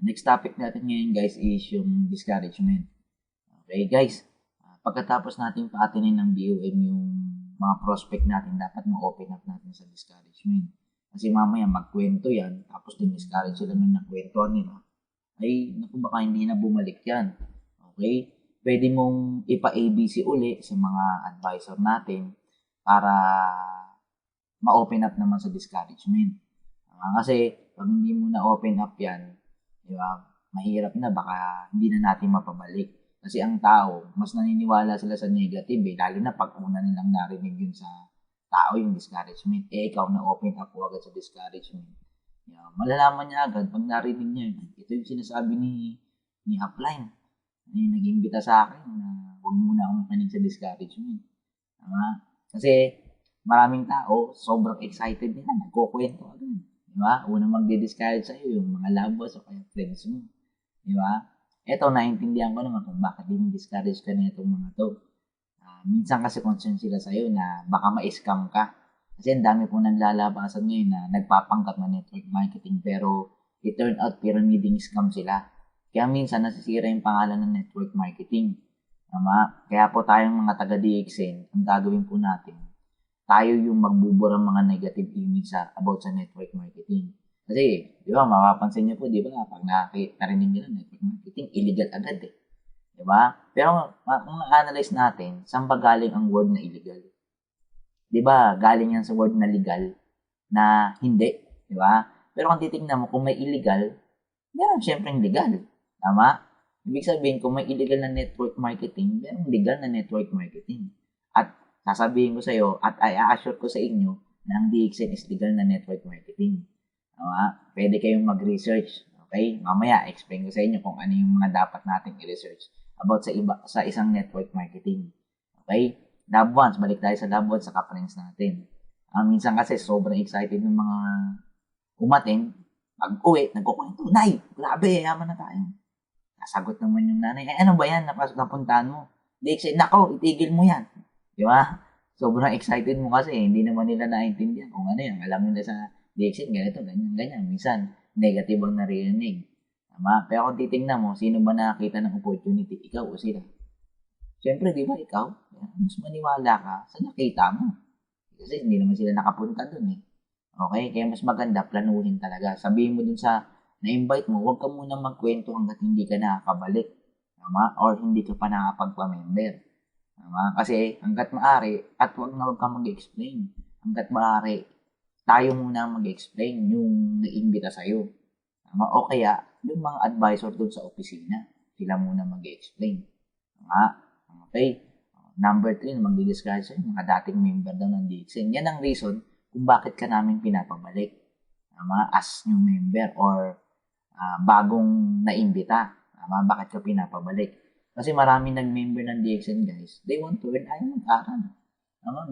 Next topic natin ngayon guys is yung discouragement. Okay guys, pagkatapos natin paatinin ng BOM yung mga prospect natin, dapat ma-open up natin sa discouragement. Kasi mamaya magkwento yan, tapos din-discourage sila nung nakwentuhan nila. Ay, naku, baka hindi na bumalik yan. Okay? Pwede mong ipa-ABC uli sa mga advisor natin para ma-open up naman sa discouragement. Kasi pag hindi mo na-open up yan, di ba, mahirap na, baka hindi na natin mapabalik. Kasi ang tao, mas naniniwala sila sa negative lalo na pag una nilang narinig yun sa tao yung discouragement. Ikaw na-open up agad sa discouragement. Malalaman niya agad pag narinig niya, ito yung sinasabi ni Upline. Nag-imbita sa akin na huwag muna akong makinig sa discouragement. Kasi maraming tao, sobrang excited nila, nagkukwento agad. Diba? Unang magdi-discourage sa'yo yung mga lovers o kaya friends mo. Diba? Eto, naintindihan ko naman kung bakit din-discourage ka na itong mga to. Minsan kasi concern sila sa'yo na baka ma-scam ka. Kasi ang dami pong naglalabasan ngayon na nagpapanggap na network marketing pero it turned out pyramiding scam sila. Kaya minsan nasisira yung pangalan ng network marketing. Tama? Kaya po tayong mga taga-DXN, ang gagawin po natin, tayo yung magbubura mga negative image about sa network marketing. Kasi, di ba, mapapansin niyo po, di ba, pag narinig nyo na network marketing, illegal agad eh. Di ba? Pero, kung na-analyze natin, saan ba galing ang word na illegal? Di ba, galing yan sa word na legal, na hindi. Di ba? Pero kung titignan mo, kung may illegal, meron syempreng legal. Tama? Ibig sabihin, kung may illegal na network marketing, meron legal na network marketing. At sasabihin ko sa iyo at I-assure ko sa inyo na ang DXN is legal na network marketing. Pwede kayong mag-research. Okay? Mamaya, explain ko sa inyo kung ano yung mga dapat nating i-research about sa isang network marketing. Okay? Love ones, balik tayo sa love ones sa ka-friends natin. Minsan kasi sobrang excited ng mga umatin. Pag-uwi, nagkukwento, Nay, grabe, yaman na tayo. Nasagot naman yung nanay, ano ba yan? Napuntahan mo. DXN, nako, itigil mo yan. Di ba? Sobrang excited mo kasi hindi naman nila naintindihan kung ano yan. Alam nila sa DXN, ganito, ganyan, ganyan. Minsan, negative ang narinig. Tama? Pero kung titingnan mo, sino ba nakakita ng opportunity? Ikaw o sila? Siyempre, di ba ikaw? Mas maniwala ka sa nakita mo. Kasi hindi naman sila nakapunta dun eh. Okay? Kaya mas maganda, planuhin talaga. Sabihin mo dun sa na-invite mo, huwag ka muna magkwento hanggat hindi ka nakakabalik. Tama? Or hindi ka pa nakapagpa-member. Kasi hanggat maaari, at huwag ka mag-explain. Hanggat maaari, tayo muna mag-explain yung naimbita sa'yo. O kaya, yung mga advisor doon sa opisina, sila muna mag-explain. Okay? Number 3, mag-discuss sa'yo, mga dating member daw ng DXN. Yan ang reason kung bakit ka namin pinapabalik. As new member or bagong naimbita. Bakit ka pinapabalik? Kasi marami nag-member ng DXN guys. They want to earn, ayaw mag-aral.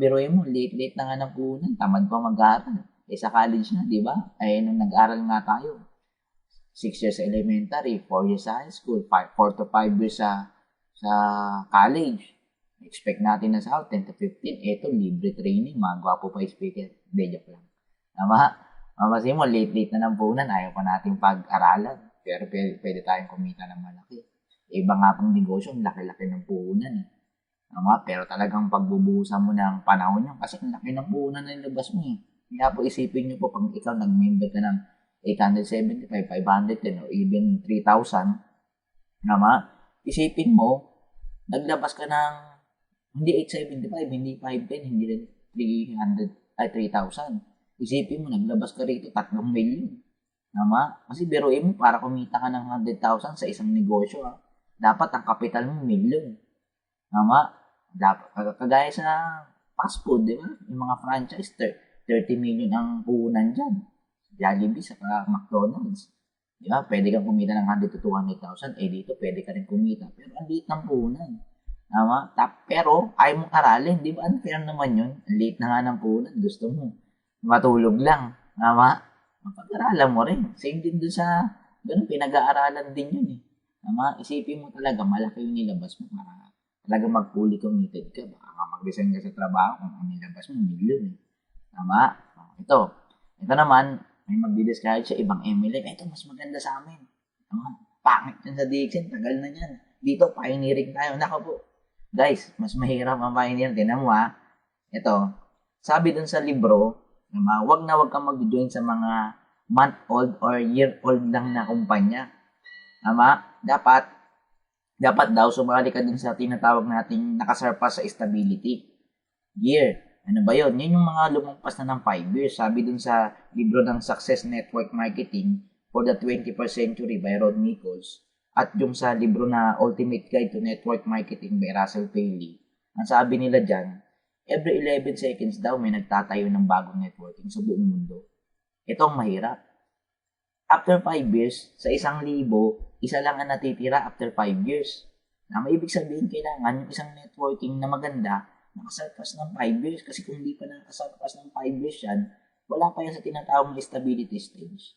Biruin mo, late na nga ng punan, tamad pa mag-aral. Sa college na, di ba? Nung nag-aral nga tayo, 6 years sa elementary, 4 years sa high school, 4 to 5 years sa college. Expect natin na sa 10 to 15, eto, libre training, mga gwapo pa speaker. Hindi, joke lang. Kasi mo, late na ng punan, ayaw pa natin pag-aralan. Pero pwede tayong kumita ng malaki. Iba nga pang negosyo, laki-laki ng puhunan eh. Pero talagang pagbubuhusan mo ng panahon nyo kasi ang laki ng puhunan na nilabas mo eh. Kaya po isipin nyo po pag ikaw nag-member ka ng 875, 510 or even 3,000, isipin mo, naglabas ka ng hindi 875, hindi 510, hindi 3,000. Isipin mo, naglabas ka rito 3 milyon. Kasi biruin mo para kumita ka ng 100,000 sa isang negosyo dapat ang kapital mo milyon. Dapat, kagaya sa fast food, di ba? Yung mga franchise, 30 million ang puhunan dyan. Jollibee sa McDonald's. Di ba? Pwede kang kumita ng 100 to 200,000. Dito pwede ka rin kumita. Pero ang liit ng puhunan. Pero ayaw mong aralin. Di ba? Unfair naman yun. Ang liit na nga ng puhunan. Gusto mo matulog lang. Mapag-aralan mo rin. Same din dun sa ganun, pinag-aaralan din yun eh. Isipin mo talaga, malaki yung nilabas mo para talaga mag-fully committed ka. Baka mag-resign ka sa trabaho kung ang nilabas mo, milyon. Ito naman, may magdi-discourage sa ibang MLM. Ito, mas maganda sa amin. Pangit yan sa Dixon, tagal na yan. Dito, pioneering tayo. Nako po. Guys, mas mahirap ang pioneering. Tinan mo ito, sabi dun sa libro, wag na wag kang mag-join sa mga month-old or year-old lang na kumpanya. Dapat daw sumali ka dun sa tinatawag nating nakasurpass sa stability. Year. Ano ba yun? Yun yung mga lumampas na ng 5 years. Sabi dun sa libro ng Success Network Marketing for the 21st Century by Rod Nichols at yung sa libro na Ultimate Guide to Network Marketing by Russell Paley. Ang sabi nila dyan, every 11 seconds daw may nagtatayo ng bagong networking sa buong mundo. Ito ang mahirap. After 5 years, sa 1,000, isa lang ang natitira after 5 years. Na may ibig sabihin, kailangan yung isang networking na maganda nakasurpass ng 5 years. Kasi kung hindi pa nakasurpass ng 5 years yan, wala pa yan sa tinatawag na stability stage.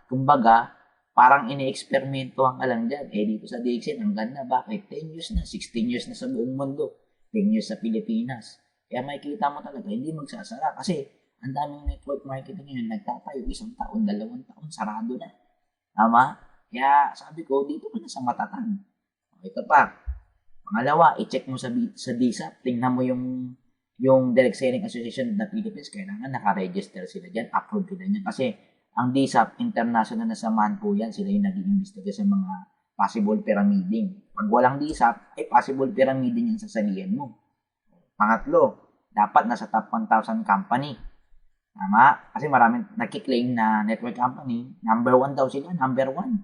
Kumbaga, parang ini-eksperimentohan ka lang dyan. Dito sa Dixon, ang ganda. Bakit? 10 years na, 16 years na sa buong mundo. 10 years sa Pilipinas. Kaya makikita mo talaga, hindi magsasara. Kasi, ang daming network marketing ngayon, nagtatayo 1 taon, 2 taon, sarado na. Kaya, sabi ko, dito ka na sa matatag. Ito pa. Pangalawa, i-check mo sa DSAP. Tingnan mo yung Direct Selling Association of the Philippines. Kailangan naka-register sila dyan. Approve sila dyan. Kasi, ang DSAP, international na samahan po yan. Sila yung nag-iimbestiga sa mga possible pyramiding. Pag walang DSAP, ay possible pyramiding yan sa salihan mo. Pangatlo, dapat nasa top 1,000 company. Kasi maraming nakiklaim na network company. Number 1 daw sila, number 1.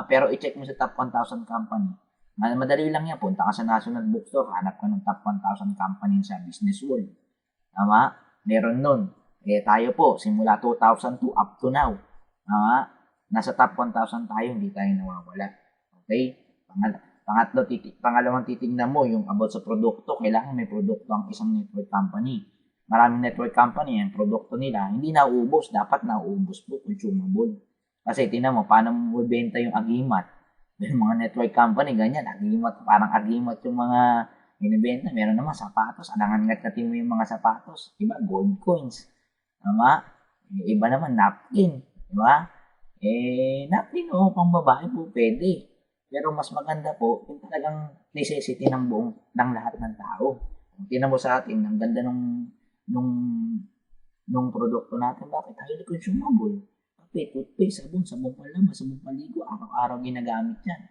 Pero i-check mo sa top 1,000 company. Madali lang yan. Punta ka sa National Bookstore, hanap ka ng top 1,000 company sa business world. Meron nun. Tayo po, simula 2002 up to now. Nasa top 1,000 tayo, hindi tayo nawawala. Okay? Pangalawang titignan mo yung about sa produkto. Kailangan may produkto ang isang network company. Maraming network company, ang produkto nila, hindi nauubos. Dapat nauubos po, consumable. Kasi tinan mo, paano mo benta yung agimat? Yung mga network company, ganyan, agimat, parang agimat yung mga binibenta. Meron naman sapatos, alangan-ngat-natin mo yung mga sapatos. Iba, gold coins. Iba naman, napkin. Diba? Napkin pang babae po, pwede. Pero mas maganda po, yung talagang necessity ng lahat ng tao. Tinan mo sa atin, ang ganda nung produkto natin. Bakit? Highly consumable. Kape, toothpaste, sabon palama, sabon paligo, araw-araw ginagamit yan.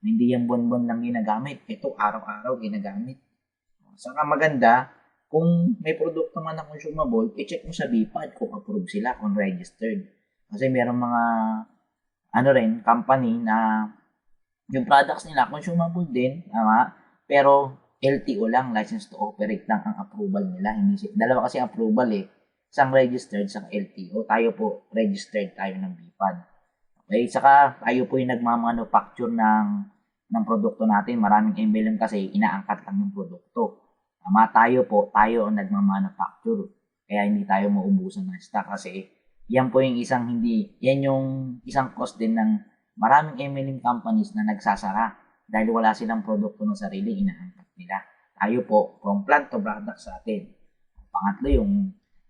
Hindi yan buwan-buwan lang ginagamit. Ito, araw-araw ginagamit. Saka maganda, kung may produkto man na consumable, i-check mo sa BPAD kung approved sila, kung registered. Kasi meron mga company na yung products nila consumable din, pero LTO lang, license to operate lang ang approval nila. Dalawa kasi approval isang registered, isang LTO. Tayo po, registered tayo ng BPAD. Okay, saka tayo po yung nagmamanufacture ng produkto natin. Maraming MLM kasi inaangkat lang yung produkto. Tayo ang nagmamanufacture. Kaya hindi tayo maubusan ng stock kasi yan yung isang cost din ng maraming MLM companies na nagsasara dahil wala silang produkto ng sarili, inaangkat nila. Tayo po, from plant to product sa atin. Pangatlo,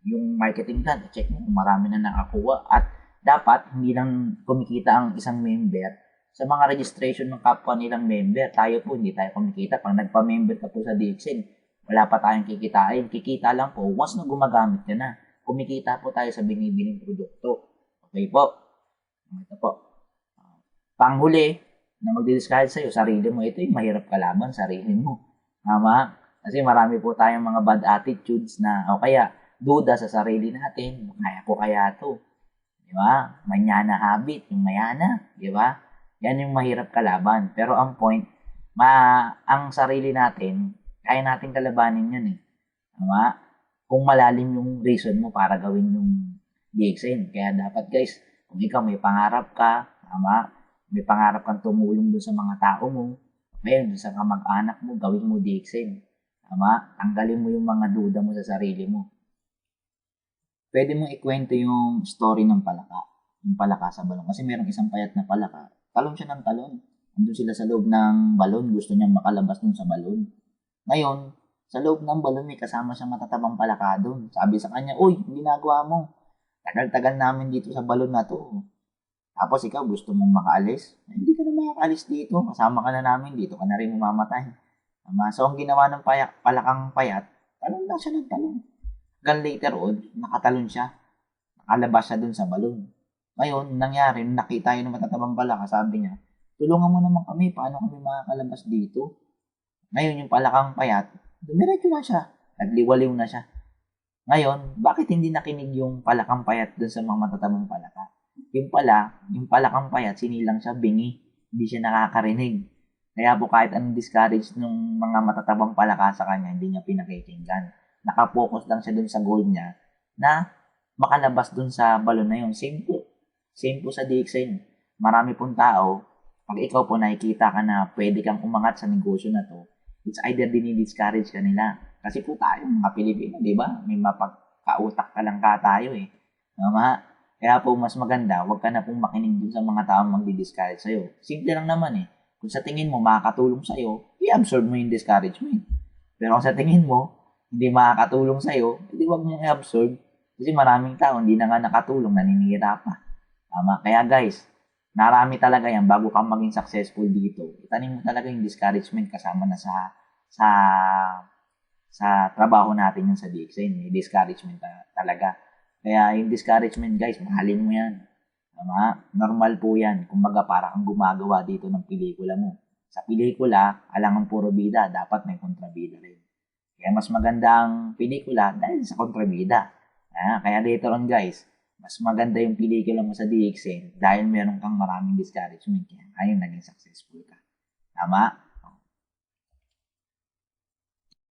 yung marketing plan, check mo kung marami na nakakuha at dapat hindi lang kumikita ang isang member sa mga registration ng kapwa nilang member. Tayo po, hindi tayo kumikita. Pag nagpa-member ka po sa DXN, wala pa tayong kikitain. Kikita lang po once na gumagamit ka na. Kumikita po tayo sa binibiling produkto. Okay po. Ito po. Panghuli na magdi-discard sa'yo, sarili mo. Ito yung mahirap kalaban, sarili mo. Kasi marami po tayong mga bad attitudes na o kaya duda sa sarili natin. Kaya ko kaya to. Diba? Manyana habit, yung mayana. Diba? Yan yung mahirap kalaban. Pero ang point, ang sarili natin, kaya natin kalabanin yan Diba? Kung malalim yung reason mo para gawin yung DXN. Kaya dapat guys, kung ikaw may pangarap ka, may pangarap kang tumulong doon sa mga tao mo, ngayon, doon sa kamag-anak mo, gawin mo DXN. Tanggalin mo yung mga duda mo sa sarili mo. Pwede mong ikwento yung story ng palaka. Yung palaka sa balon. Kasi merong isang payat na palaka. Talon siya ng talon. Andun sila sa loob ng balon. Gusto niyang makalabas dun sa balon. Ngayon, sa loob ng balon may kasama siyang matatabang palaka dun. Sabi sa kanya, uy, ang ginagawa mo. Tagal-tagal namin dito sa balon na to. Tapos ikaw gusto mong makaalis, hindi ka na makakaalis dito. Kasama ka na namin dito, ka na rin mamamatay. Tama? So, ang ginawa ng palakang payat, talon lang siya ng talon. Hanggang later on, nakatalon siya. Nakalabas siya dun sa balon. Ngayon, nangyari, nakita yun ng matatabang palaka, sabi niya, tulungan mo naman kami, paano kami makakalabas dito? Ngayon, yung palakang payat, dumiretso na siya. Nagliwaliw na siya. Ngayon, bakit hindi nakinig yung palakang payat dun sa mga matatabang palaka? Yung palakang payat, sinilang siya, bingi. Hindi siya nakakarinig. Kaya po kahit anong discourage ng mga matatabang palaka sa kanya, hindi niya pinakikinggan. Nakapokus lang siya dun sa goal niya na makalabas dun sa balon na yun. Same po. Same po sa DXN. Marami pong tao, pag ikaw po nakikita ka na pwede kang umangat sa negosyo na to, it's either dinidiscourage ka nila. Kasi po tayo, mga Pilipino, di ba? May mapagkautak ka tayo eh. Tama? Kaya po mas maganda, wag ka na pong makinig dun sa mga taong magdi-discourage sa'yo. Simple lang naman eh. Kung sa tingin mo makakatulong sa'yo, i-absorb mo yung discouragement. Pero kung sa tingin mo, hindi makakatulong sa'yo, hindi wag mong i-absorb. Kasi maraming tao, hindi na nga nakatulong, naninira pa. Tama? Kaya guys, narami talaga yan bago ka maging successful dito. Itanim mo talaga yung discouragement kasama na sa sa trabaho natin yun sa DXN. May discouragement talaga. Kaya yung discouragement guys, mahalin mo yan. Tama? Normal po yan. Kumbaga para kang gumagawa dito ng pelikula mo. Sa pelikula, alangan puro bida, dapat may kontrabida rin. Kaya mas maganda ang pelikula dahil sa kontrabida. Kaya later on guys, mas maganda yung pelikula mo sa DXN dahil meron kang maraming discouragement. Kaya ayun, naging successful ka. Tama?